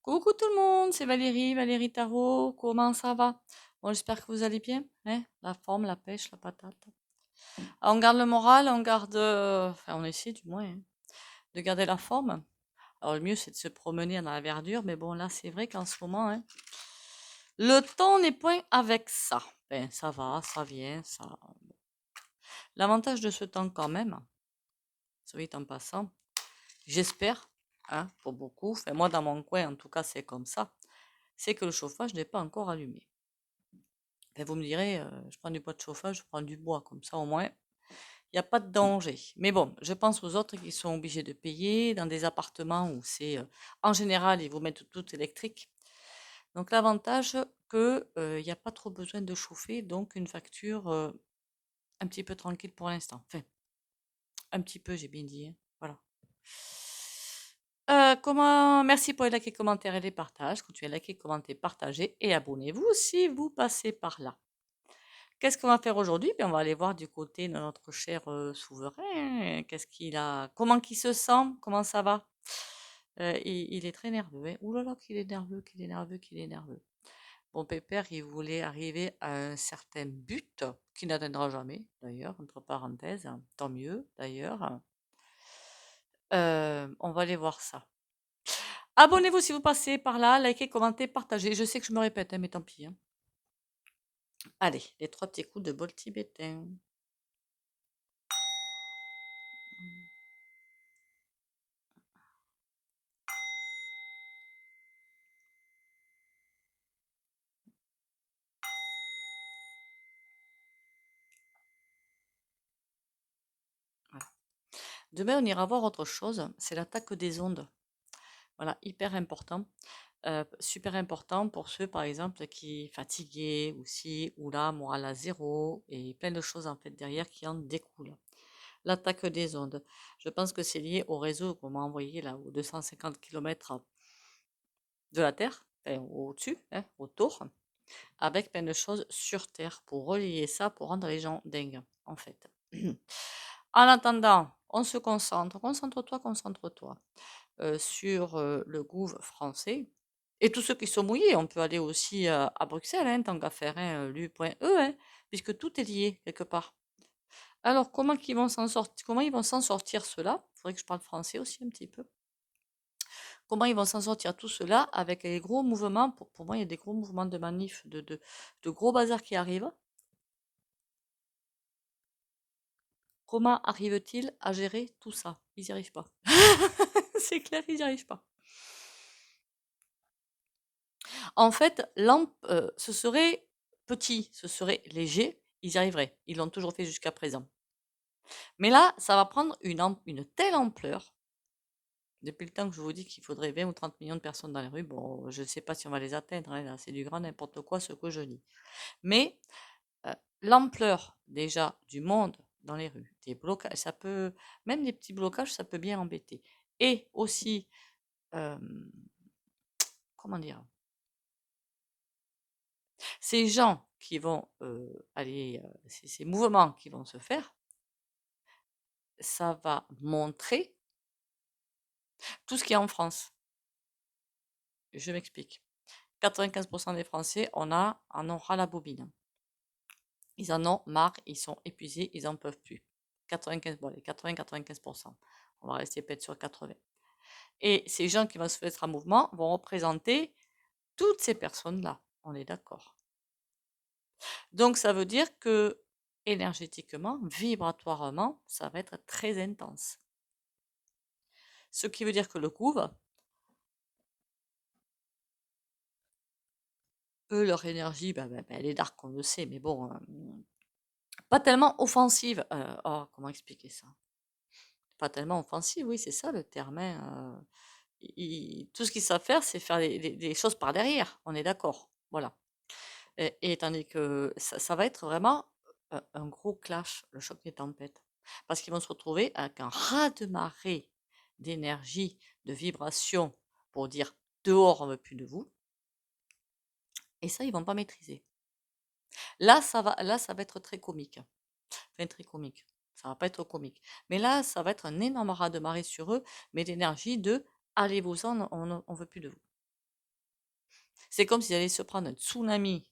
Coucou tout le monde, c'est Valérie, Valérie Tarot. Comment ça va? Bon, j'espère que vous allez bien, hein? La forme, la pêche, la patate. On garde le moral, on garde, enfin, on essaie du moins, hein, de garder la forme. Alors le mieux c'est de se promener dans la verdure, mais bon là c'est vrai qu'en ce moment, hein, le temps n'est point avec ça. Ben ça va, ça vient, ça. L'avantage de ce temps quand même, ça vite en passant, j'espère, hein, pour beaucoup, enfin moi dans mon coin en tout cas c'est comme ça, c'est que le chauffage n'est pas encore allumé. Ben, vous me direz, je prends du bois de chauffage, je prends du bois, comme ça au moins, il n'y a pas de danger. Mais bon, je pense aux autres qui sont obligés de payer dans des appartements où c'est, en général, ils vous mettent tout électrique. Donc l'avantage que, il n'y a pas trop besoin de chauffer, donc une facture, un petit peu tranquille pour l'instant. Enfin, un petit peu, j'ai bien dit, hein, voilà. Merci pour les likes, commentaires et les partages. Continuez à liker, commenter, partager et abonnez-vous si vous passez par là. Qu'est-ce qu'on va faire aujourd'hui? On va aller voir du côté de notre cher souverain. Qu'est-ce qu'il a? Comment qu'il se sent? Comment ça va? Il est très nerveux, hein. Ouh là là, qu'il est nerveux, qu'il est nerveux, qu'il est nerveux. Bon, Pépère, il voulait arriver à un certain but qu'il n'atteindra jamais, d'ailleurs, entre parenthèses. Tant mieux, d'ailleurs. On va aller voir ça. Abonnez-vous si vous passez par là, likez, commentez, partagez. Je sais que je me répète, hein, mais tant pis, hein. Allez, les 3 petits coups de bol tibétain. Voilà. Demain, on ira voir autre chose. C'est l'attaque des ondes. Voilà, hyper important. Super important pour ceux, par exemple, qui fatigués ou ci ou là, morale à zéro et plein de choses en fait derrière qui en découlent. L'attaque des ondes. Je pense que c'est lié au réseau qu'on m'a envoyé là, aux 250 km de la Terre, enfin, au-dessus, hein, autour, avec plein de choses sur Terre pour relier ça, pour rendre les gens dingues, en fait. En attendant, on se concentre, concentre-toi, sur le gouv français. Et tous ceux qui sont mouillés, on peut aller aussi à Bruxelles, hein, tant qu'à faire, hein, lu.e, hein, puisque tout est lié quelque part. Alors, comment ils vont s'en sortir ceux-là? Il faudrait que je parle français aussi un petit peu. Comment ils vont s'en sortir tout cela avec les gros mouvements? Pour moi, il y a des gros mouvements de manif, de gros bazar qui arrivent. Comment arrivent-ils à gérer tout ça? Ils n'y arrivent pas. C'est clair, ils n'y arrivent pas. En fait, ce serait petit, ce serait léger, ils y arriveraient. Ils l'ont toujours fait jusqu'à présent. Mais là, ça va prendre une telle ampleur. Depuis le temps que je vous dis qu'il faudrait 20 ou 30 millions de personnes dans les rues, bon, je ne sais pas si on va les atteindre, hein, là, c'est du grand n'importe quoi ce que je dis. Mais l'ampleur déjà du monde dans les rues, des blocages, ça peut, même des petits blocages, ça peut bien embêter. Et aussi, euh, comment dire, ces gens qui vont aller, ces mouvements qui vont se faire, ça va montrer tout ce qu'il y a en France. Je m'explique. 95% des Français en ont ras la bobine. Ils en ont marre, ils sont épuisés, ils n'en peuvent plus. 95, bon, les 80-95%. On va rester peut-être sur 80. Et ces gens qui vont se mettre en mouvement vont représenter toutes ces personnes-là. On est d'accord. Donc ça veut dire que énergétiquement, vibratoirement, ça va être très intense. Ce qui veut dire que le couve, eux, leur énergie, elle est dark, on le sait, mais bon, pas tellement offensive. Comment expliquer ça? Pas tellement offensive, oui, c'est ça le terme, hein. Tout ce qu'ils savent faire, c'est faire des choses par derrière. On est d'accord. Voilà. Et tandis que ça va être vraiment un gros clash, le choc des tempêtes. Parce qu'ils vont se retrouver avec un raz-de-marée d'énergie, de vibration pour dire dehors, on ne veut plus de vous. Et ça, ils vont pas maîtriser. Là, ça va être très comique. Enfin, très comique. Ça va pas être comique. Mais là, ça va être un énorme raz-de-marée sur eux, mais d'énergie de allez-vous-en, on ne veut plus de vous. C'est comme s'ils allaient se prendre un tsunami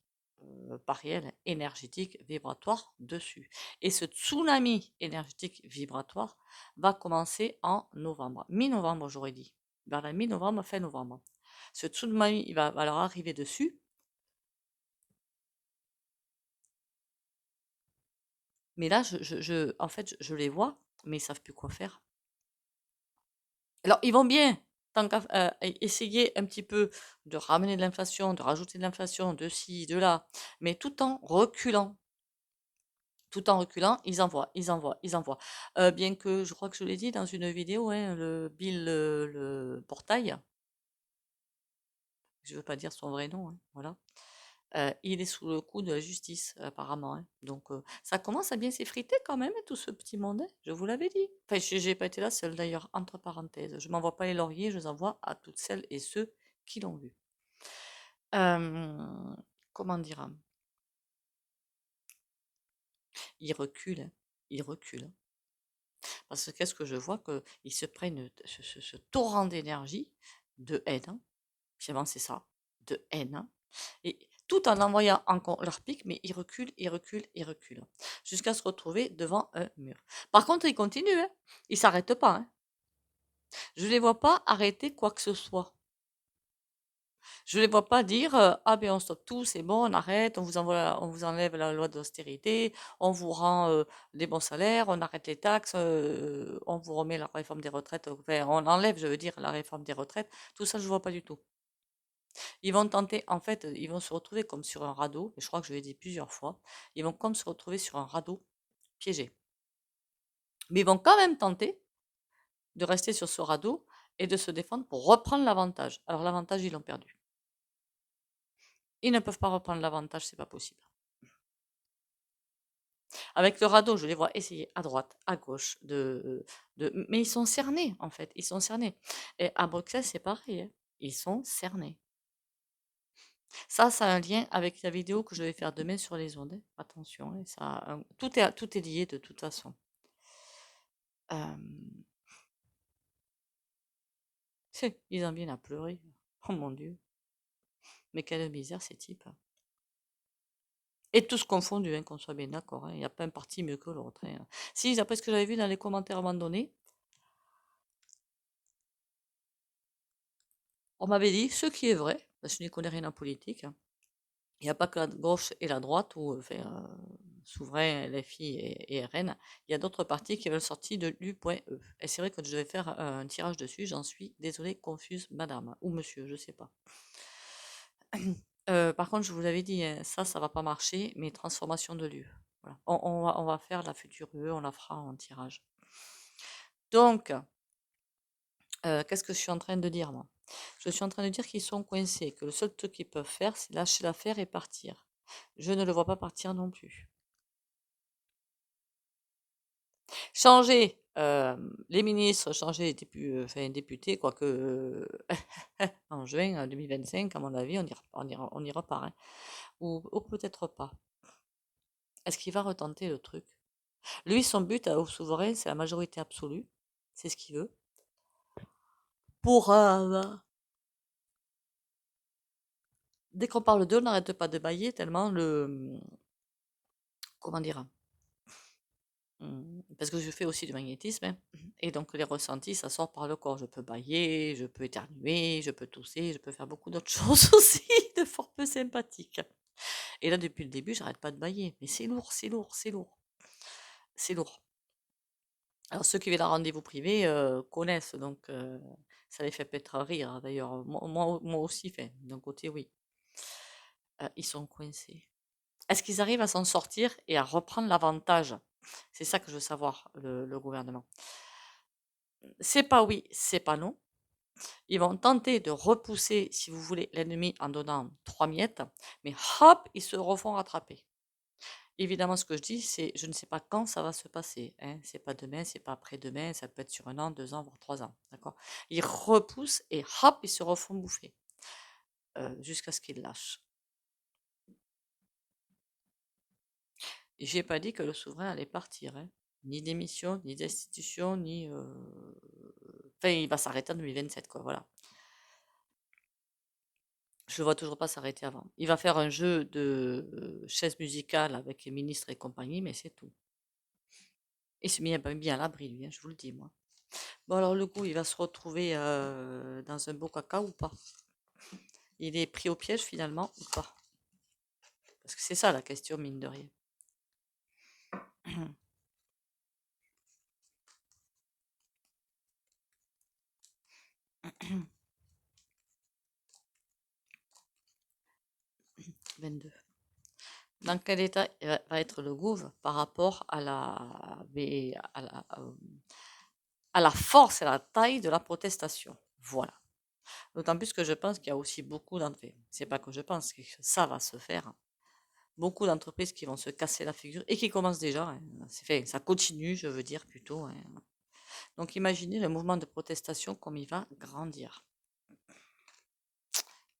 pas réel, énergétique, vibratoire dessus. Et ce tsunami énergétique vibratoire va commencer en novembre. Mi-novembre, j'aurais dit. Vers la mi-novembre, fin novembre. Ce tsunami, il va leur arriver dessus. Mais là, en fait, je les vois, mais ils savent plus quoi faire. Alors, ils vont bien, tant qu'à essayer un petit peu de ramener de l'inflation, de rajouter de l'inflation, de ci, de là, mais tout en reculant. Tout en reculant, ils envoient, ils envoient, ils envoient. Bien que, je crois que je l'ai dit dans une vidéo, hein, le Bill le Portail, je veux pas dire son vrai nom, hein, voilà. Il est sous le coup de la justice, apparemment, hein. Donc, ça commence à bien s'effriter quand même, hein, tout ce petit monde, hein, je vous l'avais dit. Enfin, j'ai pas été la seule d'ailleurs, entre parenthèses. Je m'envoie pas les lauriers, je les envoie à toutes celles et ceux qui l'ont vu. Comment dire? Ils reculent, hein, ils reculent. Parce que qu'est-ce que je vois? Qu'ils se prennent ce torrent d'énergie, de haine, hein, finalement c'est ça, de haine, hein, et tout en envoyant encore leur pic, mais ils reculent, ils reculent, ils reculent, jusqu'à se retrouver devant un mur. Par contre, ils continuent, hein, ils s'arrêtent pas, hein. Je les vois pas arrêter quoi que ce soit. Je les vois pas dire ah ben on stoppe tout, c'est bon, on arrête, on vous enlève la loi d'austérité, on vous rend des bons salaires, on arrête les taxes, on vous remet la réforme des retraites, enfin, on enlève, je veux dire, la réforme des retraites. Tout ça, je vois pas du tout. Ils vont tenter, en fait, ils vont se retrouver comme sur un radeau, et je crois que je l'ai dit plusieurs fois, ils vont comme se retrouver sur un radeau piégé. Mais ils vont quand même tenter de rester sur ce radeau et de se défendre pour reprendre l'avantage. Alors l'avantage, ils l'ont perdu. Ils ne peuvent pas reprendre l'avantage, c'est pas possible. Avec le radeau, je les vois essayer à droite, à gauche, mais ils sont cernés, en fait, ils sont cernés. Et à Bruxelles, c'est pareil, hein, ils sont cernés. Ça a un lien avec la vidéo que je vais faire demain sur les ondes, hein. Attention, hein, tout est lié de toute façon. Euh, Ils en viennent à pleurer. Oh mon Dieu. Mais quelle misère ces types. Et tous confondus, hein, qu'on soit bien d'accord, hein. Il n'y a pas un parti mieux que l'autre, hein. Si, d'après ce que j'avais vu dans les commentaires à un moment donné, on m'avait dit, ce qui est vrai, parce que je n'y connais rien en politique, hein, il n'y a pas que la gauche et la droite, ou enfin, Souverain, LFI et RN, il y a d'autres partis qui veulent sortir de l'U.E. Et c'est vrai que je devais faire un tirage dessus, j'en suis désolée, confuse, madame, ou monsieur, je ne sais pas. Par contre, je vous l'avais dit, hein, ça va pas marcher, mais transformation de lieu. Voilà. On va faire la future UE, on la fera en tirage. Donc, qu'est-ce que je suis en train de dire, moi? Je suis en train de dire qu'ils sont coincés, que le seul truc qu'ils peuvent faire, c'est lâcher l'affaire et partir. Je ne le vois pas partir non plus. Changer les ministres, changer les enfin, députés, quoique en juin 2025, à mon avis, on y repart, hein. Ou peut-être pas. Est-ce qu'il va retenter le truc? Lui, son but au souverain, c'est la majorité absolue. C'est ce qu'il veut. Pour dès qu'on parle d'eux, on n'arrête pas de bailler tellement comment dire? Parce que je fais aussi du magnétisme, hein, et donc les ressentis, ça sort par le corps. Je peux bâiller, je peux éternuer, je peux tousser, je peux faire beaucoup d'autres choses aussi, de fort peu sympathiques. Et là, depuis le début, j'arrête pas de bâiller. Mais c'est lourd, c'est lourd, c'est lourd. C'est lourd. Alors ceux qui viennent à rendez-vous privé connaissent, donc ça les fait peut-être rire, hein, d'ailleurs. Moi aussi, enfin, d'un côté, oui. Ils sont coincés. Est-ce qu'ils arrivent à s'en sortir et à reprendre l'avantage? C'est ça que je veux savoir, le gouvernement. C'est pas oui, c'est pas non. Ils vont tenter de repousser, si vous voulez, l'ennemi en donnant 3 miettes, mais hop, ils se refont rattraper. Évidemment, ce que je dis, c'est je ne sais pas quand ça va se passer, hein. C'est pas demain, c'est pas après-demain, ça peut être sur 1 an, 2 ans, voire 3 ans, d'accord? Ils repoussent et hop, ils se refont bouffer, jusqu'à ce qu'ils lâchent. Et j'ai pas dit que le souverain allait partir, hein. Ni démission, ni destitution, ni, enfin, il va s'arrêter en 2027, quoi, voilà. Je le vois toujours pas s'arrêter avant. Il va faire un jeu de chaises musicales avec les ministres et compagnie, mais c'est tout. Il se met bien à l'abri, lui, hein, je vous le dis, moi. Bon, alors le coup, il va se retrouver dans un beau caca ou pas? Il est pris au piège finalement ou pas? Parce que c'est ça la question, mine de rien. 22. Dans quel état va être le gouv par rapport à la force et à la taille de la protestation? Voilà. D'autant plus que je pense qu'il y a aussi beaucoup d'entreprises, c'est pas que je pense que ça va se faire, beaucoup d'entreprises qui vont se casser la figure et qui commencent déjà, hein, c'est fait, ça continue, je veux dire plutôt, hein. Donc imaginez le mouvement de protestation comme il va grandir.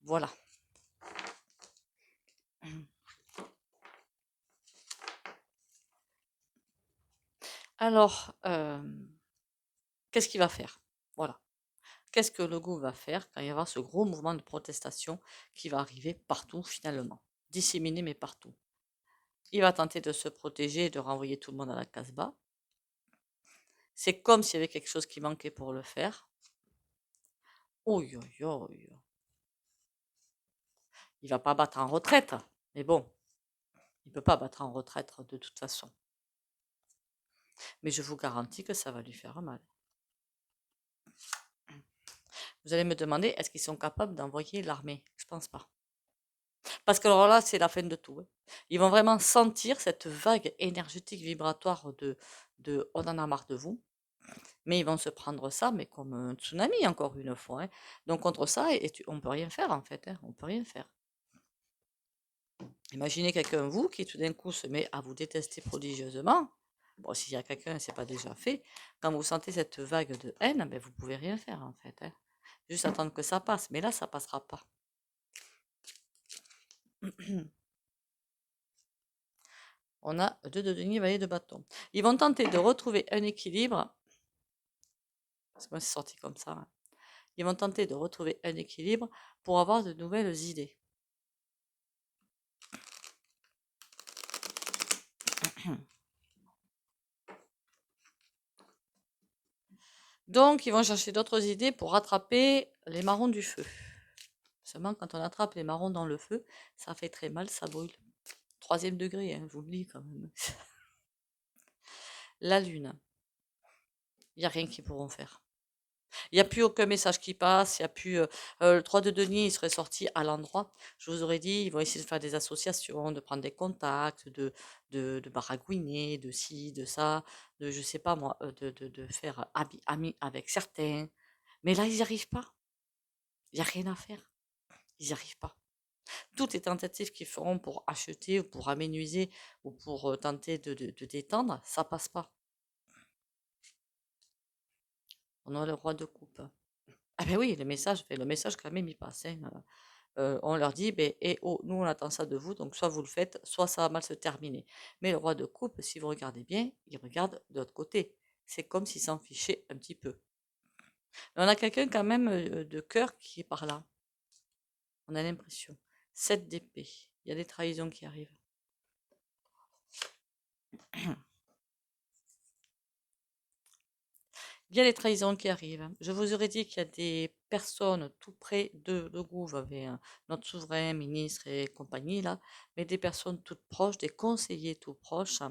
Voilà. Alors, qu'est-ce qu'il va faire? Voilà. Qu'est-ce que le gouv va faire quand il va y avoir ce gros mouvement de protestation qui va arriver partout finalement? Disséminé mais partout. Il va tenter de se protéger et de renvoyer tout le monde à la Casbah. C'est comme s'il y avait quelque chose qui manquait pour le faire. Ouïe, ouïe, ouïe. Il va pas battre en retraite, mais bon, il peut pas battre en retraite de toute façon. Mais je vous garantis que ça va lui faire mal. Vous allez me demander, est-ce qu'ils sont capables d'envoyer l'armée? Je pense pas. Parce que alors là, c'est la fin de tout, hein. Ils vont vraiment sentir cette vague énergétique vibratoire de on en a marre de vous. Mais ils vont se prendre ça, mais comme un tsunami, encore une fois, hein. Donc contre ça, on peut rien faire en fait, hein. On peut rien faire. Imaginez quelqu'un, vous, qui tout d'un coup se met à vous détester prodigieusement. Bon, s'il y a quelqu'un, c'est pas déjà fait. Quand vous sentez cette vague de haine, ben, vous pouvez rien faire en fait, hein. Juste attendre que ça passe. Mais là, ça passera pas. On a 2 de denier, valet de bâton. Ils vont tenter de retrouver un équilibre. Parce que moi, c'est sorti comme ça, hein. Ils vont tenter de retrouver un équilibre pour avoir de nouvelles idées. Donc, ils vont chercher d'autres idées pour rattraper les marrons du feu. Seulement, quand on attrape les marrons dans le feu, ça fait très mal, ça brûle. 3e degré, hein, je vous le dis quand même. La lune, il n'y a rien qu'ils pourront faire. Il n'y a plus aucun message qui passe, il n'y a plus... le 3 de denier, il serait sorti à l'endroit. Je vous aurais dit, ils vont essayer de faire des associations, de prendre des contacts, de baragouiner, de ci, de ça, de, je sais pas moi, de faire ami avec certains. Mais là, ils n'y arrivent pas. Il n'y a rien à faire. Ils n'y arrivent pas. Toutes les tentatives qu'ils feront pour acheter ou pour aménuiser ou pour tenter de détendre, ça passe pas. On a le roi de coupe. Ah ben oui, le message quand même il passe, hein. On leur dit, ben, eh oh, nous on attend ça de vous, donc soit vous le faites, soit ça va mal se terminer. Mais le roi de coupe, si vous regardez bien, il regarde de l'autre côté. C'est comme s'il s'en fichait un petit peu. On a quelqu'un quand même de cœur qui est par là. On a l'impression. 7 d'épée. Il y a des trahisons qui arrivent. Il y a des trahisons qui arrivent. Je vous aurais dit qu'il y a des personnes tout près de le gouv, avec notre souverain, ministre et compagnie, là, mais des personnes toutes proches, des conseillers tout proches,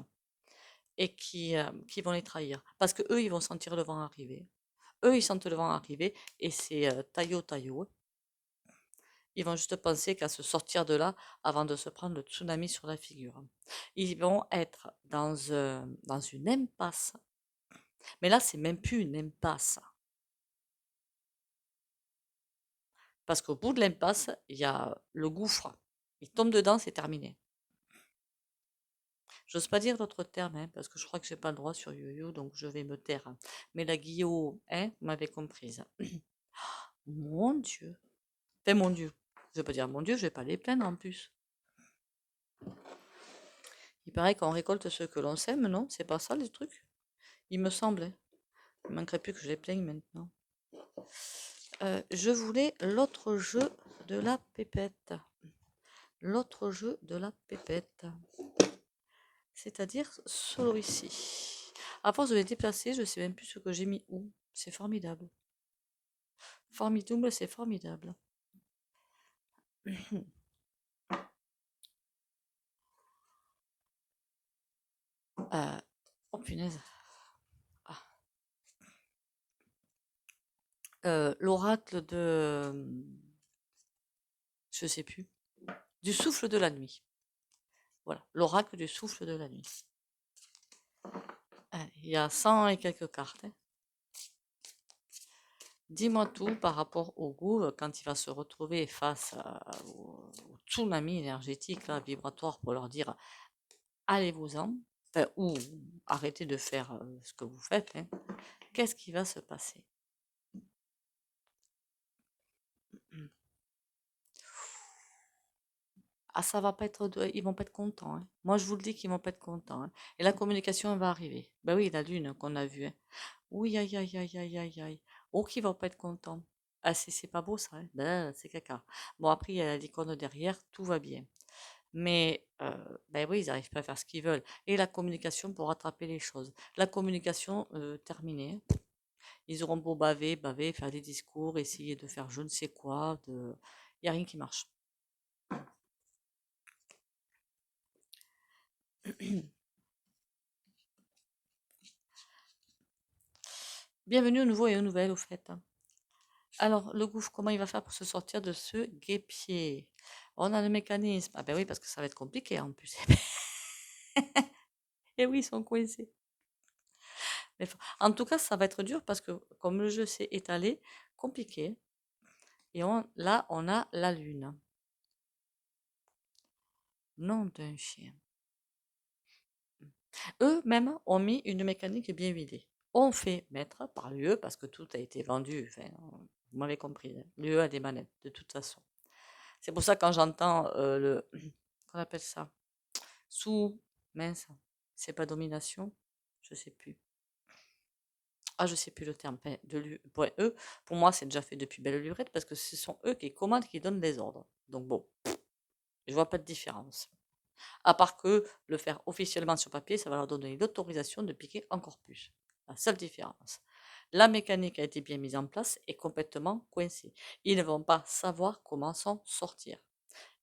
et qui vont les trahir. Parce que eux, ils vont sentir le vent arriver. Eux, ils sentent le vent arriver, et c'est taillot, taillot. Ils vont juste penser qu'à se sortir de là avant de se prendre le tsunami sur la figure. Ils vont être dans une impasse. Mais là, c'est même plus une impasse. Parce qu'au bout de l'impasse, il y a le gouffre. Il tombe dedans, c'est terminé. J'ose pas dire d'autres termes, hein, parce que je crois que j'ai pas le droit sur YoYo, donc je vais me taire. Mais la Guillaume, hein, vous m'avez comprise. Mon Dieu. Enfin, mon Dieu. Je vais pas dire mon Dieu, je vais pas les plaindre en plus. Il paraît qu'on récolte ce que l'on sème, non? C'est pas ça le truc? Il me semble, hein. Il manquerait plus que je les plaigne maintenant. Je voulais l'autre jeu de de la pépette. L'autre jeu de la pépette. C'est-à-dire celui-ci. À force de les déplacer, je ne sais même plus ce que j'ai mis où. C'est formidable. Formidable, c'est formidable. Oh punaise. L'oracle de... Je sais plus. Du souffle de la nuit. Voilà, l'oracle du souffle de la nuit. Il y a 100 et quelques cartes. Dis-moi tout par rapport au goût quand il va se retrouver face au tsunami énergétique, là, vibratoire, pour leur dire allez-vous-en, enfin, ou arrêtez de faire ce que vous faites. Qu'est-ce qui va se passer? Ah, ça va pas être, ils vont pas être contents. Moi, je vous le dis qu'ils vont pas être contents. Et la communication elle va arriver. Ben oui, la lune qu'on a vue. Oui, aïe, aïe, aïe, aïe, aïe, aïe. Oh, qui vont pas être contents. Ah, c'est pas beau ça. Ben, c'est caca. Bon, après, il y a l'icône derrière, tout va bien. Mais, ben oui, ils n'arrivent pas à faire ce qu'ils veulent. Et la communication pour rattraper les choses. La communication terminée. Ils auront beau baver, baver, faire des discours, essayer de faire je ne sais quoi. Il n'y a rien qui marche. Bienvenue aux nouveaux et aux nouvelles, au fait. Alors, le gouffre, comment il va faire pour se sortir de ce guêpier? On a le mécanisme. Ah ben oui, parce que ça va être compliqué en plus. Et oui, ils sont coincés. Mais en tout cas, ça va être dur parce que comme le jeu s'est étalé, compliqué. Et là, on a la lune. Nom d'un chien. Eux-mêmes ont mis une mécanique bien huilée. On fait mettre par l'UE, parce que tout a été vendu, enfin, vous m'avez compris, l'UE a des manettes, de toute façon. C'est pour ça quand j'entends qu'on appelle ça, sous, mince, c'est pas domination, je sais plus. Ah, je sais plus le terme, enfin, pour eux, pour moi c'est déjà fait depuis belle lurette, parce que ce sont eux qui commandent, qui donnent les ordres. Donc bon, je vois pas de différence. À part que le faire officiellement sur papier, ça va leur donner l'autorisation de piquer encore plus. La seule différence. La mécanique a été bien mise en place et complètement coincée. Ils ne vont pas savoir comment s'en sortir.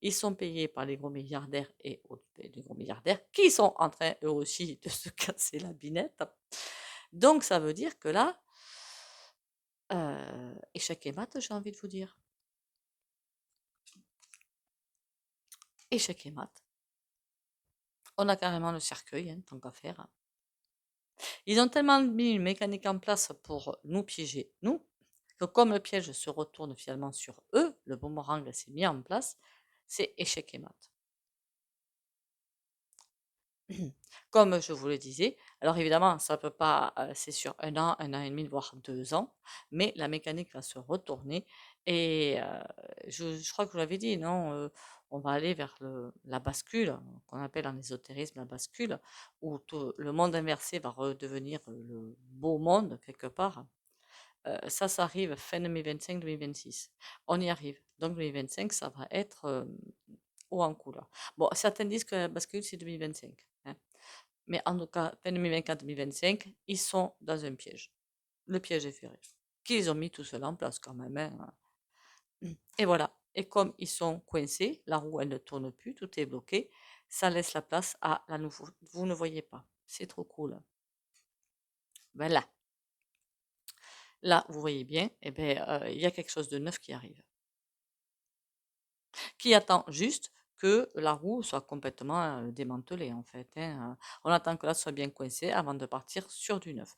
Ils sont payés par les gros milliardaires et les gros milliardaires qui sont en train eux aussi de se casser la binette. Donc ça veut dire que là, échec et mat, j'ai envie de vous dire. Échec et mat. On a carrément le cercueil, tant qu'à faire. Ils ont tellement mis une mécanique en place pour nous piéger, nous, que comme le piège se retourne finalement sur eux, le boomerang s'est mis en place, c'est échec et mat. Comme je vous le disais, alors évidemment, ça peut pas, c'est sur un an et demi, voire 2 ans, mais la mécanique va se retourner et je crois que je vous l'avais dit, non, on va aller vers la bascule, qu'on appelle en ésotérisme la bascule, où le monde inversé va redevenir le beau monde quelque part. Ça arrive fin 2025-2026. On y arrive. Donc 2025, ça va être haut en couleur. Bon, certains disent que la bascule, c'est 2025. Mais en tout cas, fin 2024-2025, ils sont dans un piège. Le piège est ferré. Qu'ils ont mis tout cela en place quand même. Et voilà. Et comme ils sont coincés, la roue, elle ne tourne plus, tout est bloqué, ça laisse la place à la nouveau. Vous ne voyez pas. C'est trop cool. Voilà. Là, vous voyez bien, eh ben, il y a quelque chose de neuf qui arrive. Qui attend juste que la roue soit complètement démantelée, en fait. On attend que là soit bien coincé avant de partir sur du neuf.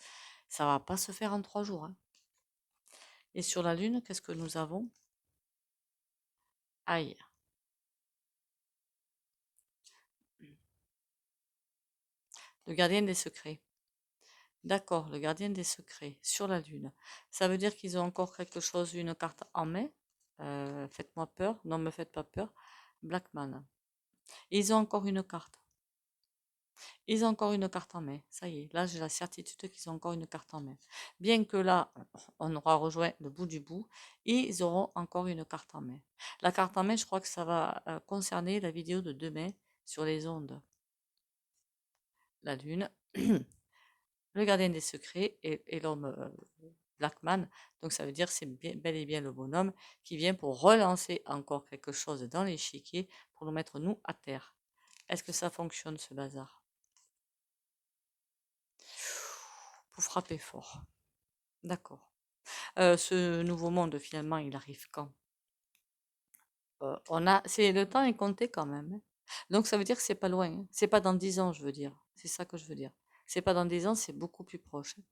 Ça va pas se faire en 3 jours. Et sur la Lune, qu'est-ce que nous avons? Aïe. Le gardien des secrets. D'accord, le gardien des secrets sur la Lune. Ça veut dire qu'ils ont encore quelque chose, une carte en main. Faites-moi peur. Non, me faites pas peur. Blackman. Ils ont encore une carte. Ils ont encore une carte en main. Ça y est, là, j'ai la certitude qu'ils ont encore une carte en main. Bien que là, on aura rejoint le bout du bout, ils auront encore une carte en main. La carte en main, je crois que ça va concerner la vidéo de demain sur les ondes. La lune, le gardien des secrets et l'homme Blackman. Donc ça veut dire que c'est bel et bien le bonhomme qui vient pour relancer encore quelque chose dans l'échiquier pour nous mettre nous à terre. Est-ce que ça fonctionne ce bazar? Pour frapper fort. D'accord. Ce nouveau monde finalement il arrive quand? Le temps est compté quand même, hein. Donc ça veut dire que c'est pas loin, hein. C'est pas dans 10 ans, je veux dire. C'est ça que je veux dire. C'est pas dans 10 ans, c'est beaucoup plus proche, hein.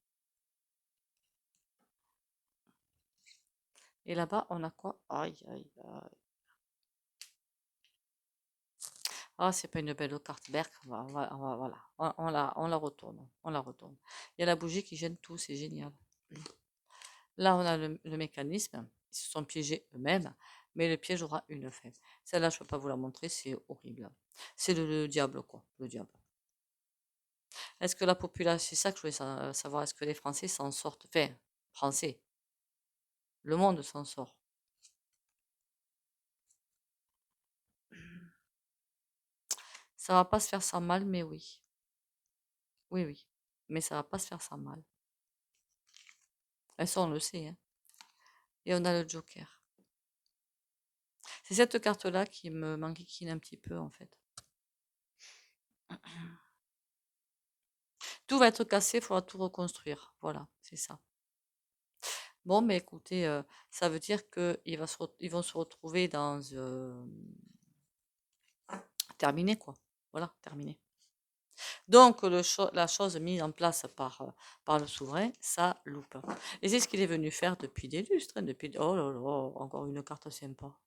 Et là-bas, on a quoi? Aïe, aïe, aïe. Ah, c'est pas une belle carte Berk. Voilà. On la retourne. On la retourne. Il y a la bougie qui gêne tout, c'est génial. Là, on a le mécanisme. Ils se sont piégés eux-mêmes, mais le piège aura une fin. Celle-là, je ne peux pas vous la montrer, c'est horrible. C'est le diable, quoi. Le diable. Est-ce que la population, c'est ça que je voulais savoir, est-ce que les Français s'en sortent? Enfin, Français, le monde s'en sort. Ça va pas se faire sans mal, mais oui. Oui, oui. Mais ça va pas se faire sans mal. Et ça, on le sait, hein. Et on a le Joker. C'est cette carte-là qui me m'enquiquine un petit peu, en fait. Tout va être cassé, il faudra tout reconstruire. Voilà, c'est ça. Bon, mais écoutez, ça veut dire qu'ils vont se retrouver dans terminé, quoi. Voilà, terminé. Donc, la chose mise en place par le souverain, ça loupe. Et c'est ce qu'il est venu faire depuis des lustres, hein, depuis... Oh là là, encore une carte sympa.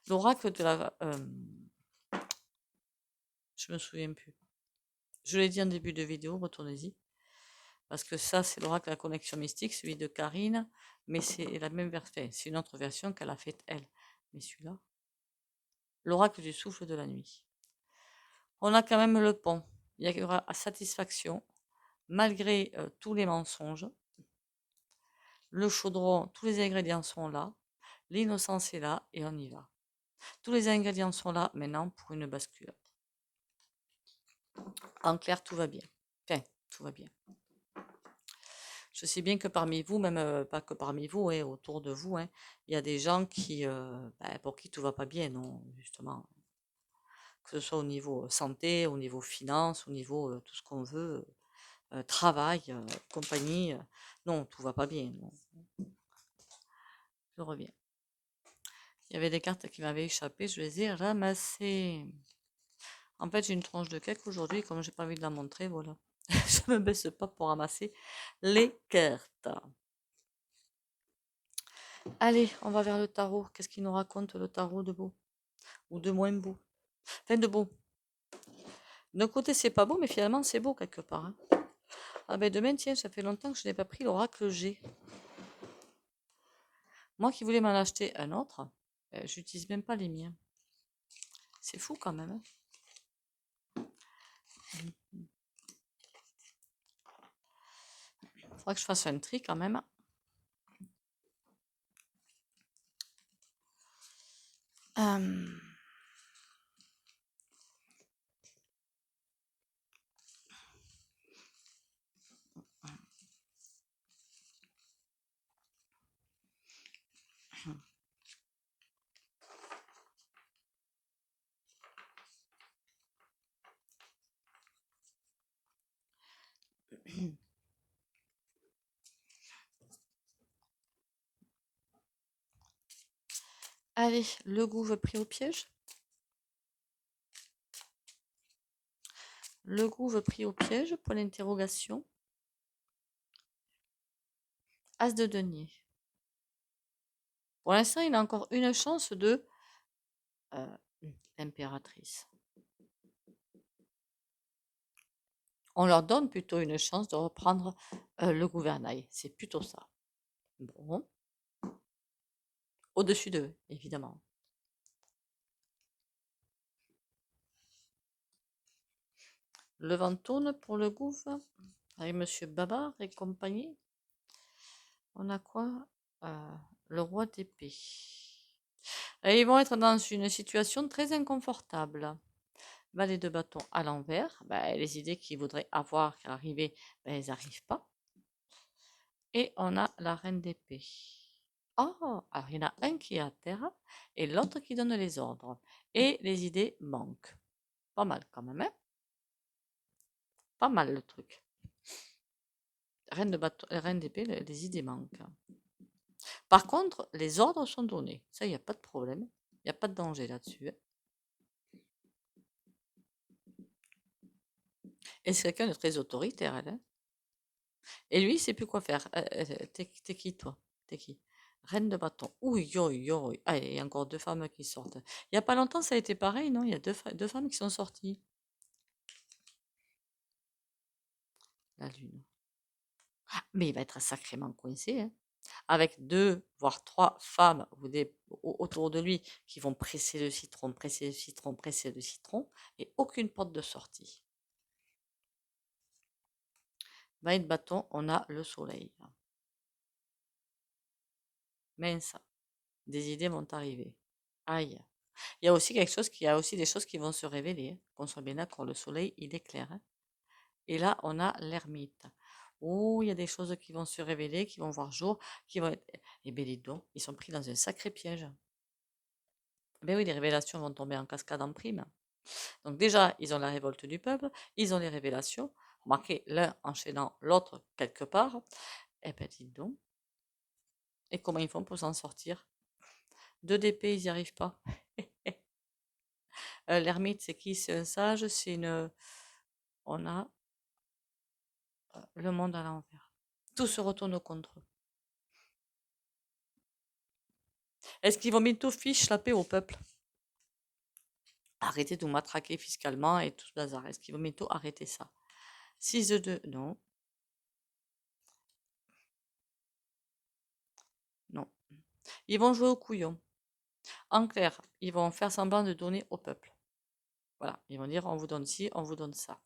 L'oracle de la... je me souviens plus. Je l'ai dit en début de vidéo, retournez-y. Parce que ça, c'est l'oracle de la connexion mystique, celui de Karine. Mais c'est la même version, c'est une autre version qu'elle a faite elle. Mais celui-là, l'oracle du souffle de la nuit. On a quand même le pont. Il y aura satisfaction, malgré tous les mensonges. Le chaudron, tous les ingrédients sont là. L'innocence est là et on y va. Tous les ingrédients sont là maintenant pour une bascule. En clair, tout va bien. Enfin, tout va bien. Je sais bien que parmi vous, même pas que parmi vous, hein, autour de vous, hein, il y a des gens pour qui tout va pas bien, non, justement. Que ce soit au niveau santé, au niveau finance, au niveau tout ce qu'on veut, travail, compagnie. Non, tout va pas bien. Non. Je reviens. Il y avait des cartes qui m'avaient échappé, je les ai ramassées. En fait, j'ai une tranche de cake aujourd'hui, comme j'ai pas envie de la montrer, voilà. Je me baisse pas pour ramasser les cartes. Allez, on va vers le tarot. Qu'est-ce qu'il nous raconte le tarot de beau? Ou de moins beau? Enfin, de beau. D'un côté, c'est pas beau, mais finalement, c'est beau quelque part, hein. Ah ben demain, tiens, ça fait longtemps que je n'ai pas pris l'oracle G. Moi qui voulais m'en acheter un autre, j'utilise même pas les miens. C'est fou quand même, hein. Faudra que je fasse un tri quand même. Allez, le gouffre pris au piège. Le gouffre pris au piège, pour l'interrogation. As de denier. Pour l'instant, il a encore une chance de l'impératrice. On leur donne plutôt une chance de reprendre le gouvernail. C'est plutôt ça. Bon. Au-dessus d'eux, évidemment. Le vent tourne pour le gouffre avec Monsieur Babar et compagnie. On a quoi? Le roi d'épée. Et ils vont être dans une situation très inconfortable. Valet de bâton à l'envers. Ben, les idées qu'ils voudraient avoir arriver, ben, elles n'arrivent pas. Et on a la reine d'épée. Oh, alors il y en a un qui est à terre et l'autre qui donne les ordres. Et les idées manquent. Pas mal quand même, hein? Pas mal le truc. Reine de bâton, reine d'épée, les idées manquent. Par contre, les ordres sont donnés. Ça, il n'y a pas de problème. Il n'y a pas de danger là-dessus, hein. Et c'est quelqu'un de très autoritaire, elle, hein. Et lui, il sait plus quoi faire. T'es qui, toi? T'es qui? Reine de bâton. Ouh, yo. Ah, il y a encore deux femmes qui sortent. Il n'y a pas longtemps, ça a été pareil, non? Il y a deux femmes qui sont sorties. La lune. Mais il va être sacrément coincé, hein. Avec deux, voire trois femmes autour de lui qui vont presser le citron, presser le citron, presser le citron, et aucune porte de sortie. Valet de bâton, on a le soleil. Mince, des idées vont arriver. Aïe. Il y a aussi des choses qui vont se révéler, hein. Qu'on soit bien d'accord, le soleil, il éclaire, hein. Et là, on a l'ermite. Oh, il y a des choses qui vont se révéler, qui vont voir jour, qui vont être. Eh bien, dis donc, ils sont pris dans un sacré piège. Ben oui, les révélations vont tomber en cascade en prime. Donc déjà, ils ont la révolte du peuple, ils ont les révélations. Remarquez, l'un enchaînant l'autre quelque part. Eh ben, dis donc. Et comment ils font pour s'en sortir? Deux d'épée, ils n'y arrivent pas. L'ermite, c'est qui? C'est un sage, c'est une. On a le monde à l'envers. Tout se retourne contre eux. Est-ce qu'ils vont bientôt fiche la paix au peuple? Arrêtez de nous matraquer fiscalement et tout ce bazar. Est-ce qu'ils vont bientôt arrêter ça? 6 de 2, non. Non. Ils vont jouer au couillon. En clair, ils vont faire semblant de donner au peuple. Voilà, ils vont dire on vous donne ci, on vous donne ça.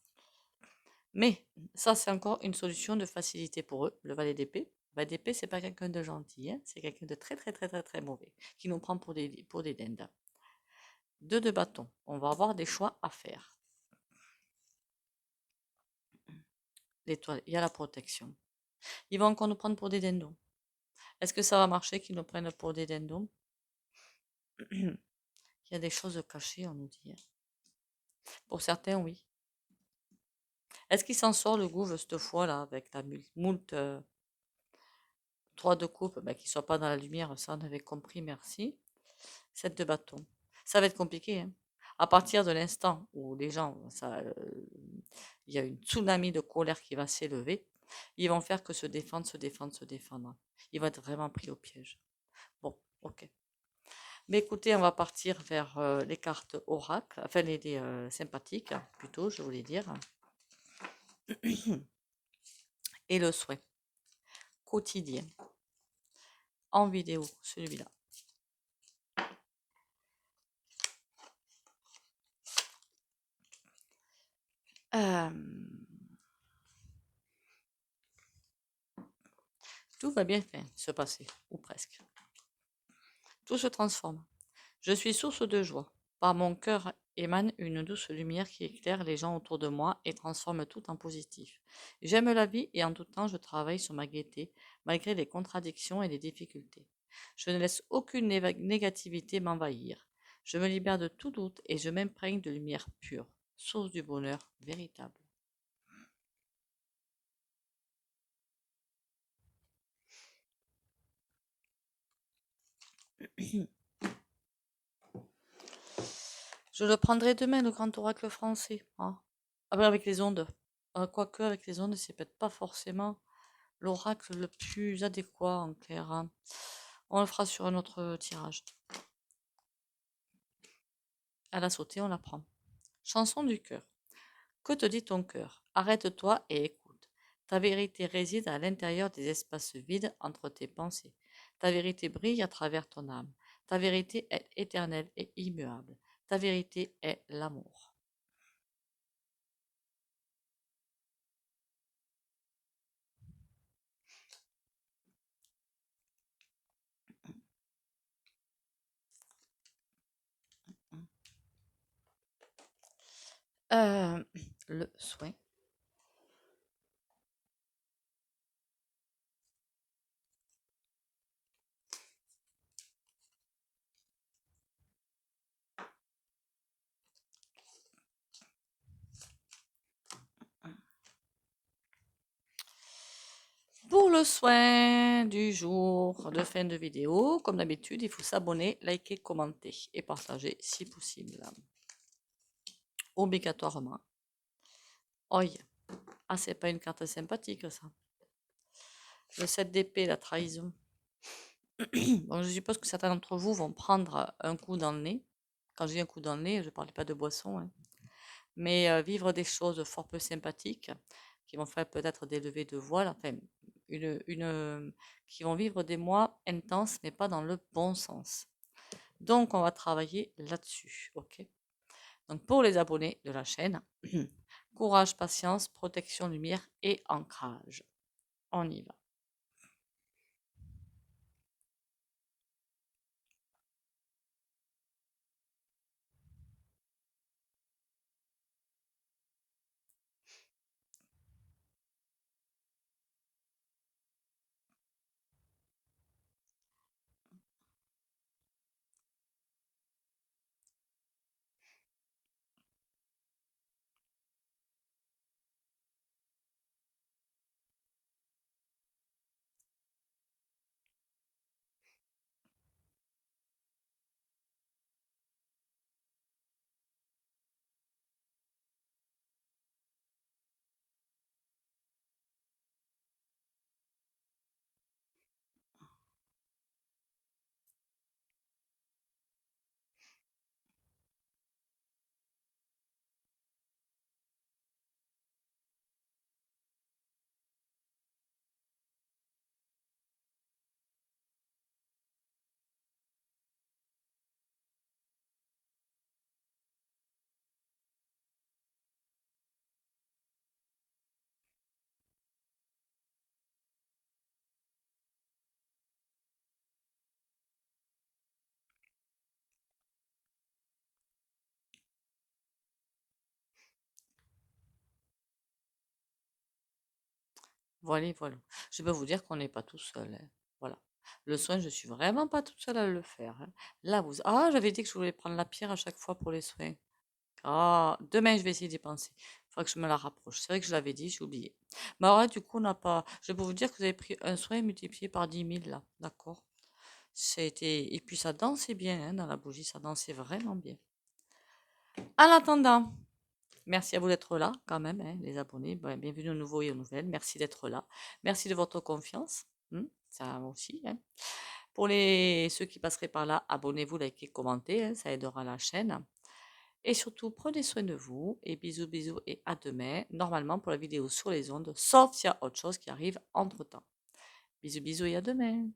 Mais ça, c'est encore une solution de facilité pour eux, le valet d'épée. Le valet d'épée, c'est pas quelqu'un de gentil, hein, c'est quelqu'un de très très très très très mauvais, qui nous prend pour des dindes. Deux de bâton, on va avoir des choix à faire. L'étoile, il y a la protection. Ils vont encore nous prendre pour des dindons. Est-ce que ça va marcher qu'ils nous prennent pour des dindons? Il y a des choses cachées, on nous dit, hein. Pour certains, oui. Est-ce qu'il s'en sort le gouffre cette fois-là avec la moult 3 de coupe, ben, qu'il ne soit pas dans la lumière, ça on avait compris, merci. 7 de bâton. Ça va être compliqué, hein. À partir de l'instant où les gens, il y a une tsunami de colère qui va s'élever, ils vont faire que se défendre, se défendre, se défendre. Ils vont être vraiment pris au piège. Bon, ok. Mais écoutez, on va partir vers les cartes oracle, enfin les sympathiques, plutôt, je voulais dire, et le souhait quotidien en vidéo, celui-là. Tout va bien se passer, ou presque. Tout se transforme. Je suis source de joie. Par mon cœur émane une douce lumière qui éclaire les gens autour de moi et transforme tout en positif. J'aime la vie et en tout temps je travaille sur ma gaieté, malgré les contradictions et les difficultés. Je ne laisse aucune négativité m'envahir. Je me libère de tout doute et je m'imprègne de lumière pure, source du bonheur véritable. Je le prendrai demain, le grand oracle français, hein. Ah ben, avec les ondes. Quoique, avec les ondes, c'est peut-être pas forcément l'oracle le plus adéquat en clair, hein. On le fera sur un autre tirage. À la sautée, on la prend. Chanson du cœur. Que te dit ton cœur? Arrête-toi et écoute. Ta vérité réside à l'intérieur des espaces vides entre tes pensées. Ta vérité brille à travers ton âme. Ta vérité est éternelle et immuable. Ta vérité est l'amour. Le soin. Pour le soin du jour de fin de vidéo, comme d'habitude, il faut s'abonner, liker, commenter et partager si possible. Obligatoirement. Oi. Ah, c'est pas une carte sympathique, ça. Le 7 d'épée, la trahison. Bon, je suppose que certains d'entre vous vont prendre un coup dans le nez. Quand je dis un coup dans le nez, je ne parlais pas de boisson, hein. Mais vivre des choses fort peu sympathiques, qui vont faire peut-être des levées de voile, enfin, qui vont vivre des mois intenses, mais pas dans le bon sens. Donc, on va travailler là-dessus, ok? Donc, pour les abonnés de la chaîne, courage, patience, protection, lumière et ancrage. On y va. Voilà, voilà. Je peux vous dire qu'on n'est pas tout seul, hein. Voilà. Le soin, je suis vraiment pas toute seule à le faire, hein. Là, vous... Ah, j'avais dit que je voulais prendre la pierre à chaque fois pour les soins. Ah, demain, je vais essayer d'y penser. Il faudra que je me la rapproche. C'est vrai que je l'avais dit, j'ai oublié. Mais alors là, du coup, on n'a pas... Je peux vous dire que vous avez pris un soin multiplié par 10 000, là. D'accord? C'était... Et puis, ça dansait bien, hein, dans la bougie. Ça dansait vraiment bien. En attendant... Merci à vous d'être là, quand même, hein, les abonnés. Ben, bienvenue aux nouveaux et aux nouvelles. Merci d'être là. Merci de votre confiance. Ça aussi, hein. Pour ceux qui passeraient par là, abonnez-vous, likez, commentez, hein, ça aidera la chaîne. Et surtout, prenez soin de vous. Et bisous, bisous et à demain. Normalement, pour la vidéo sur les ondes, sauf s'il y a autre chose qui arrive entre-temps. Bisous, bisous et à demain.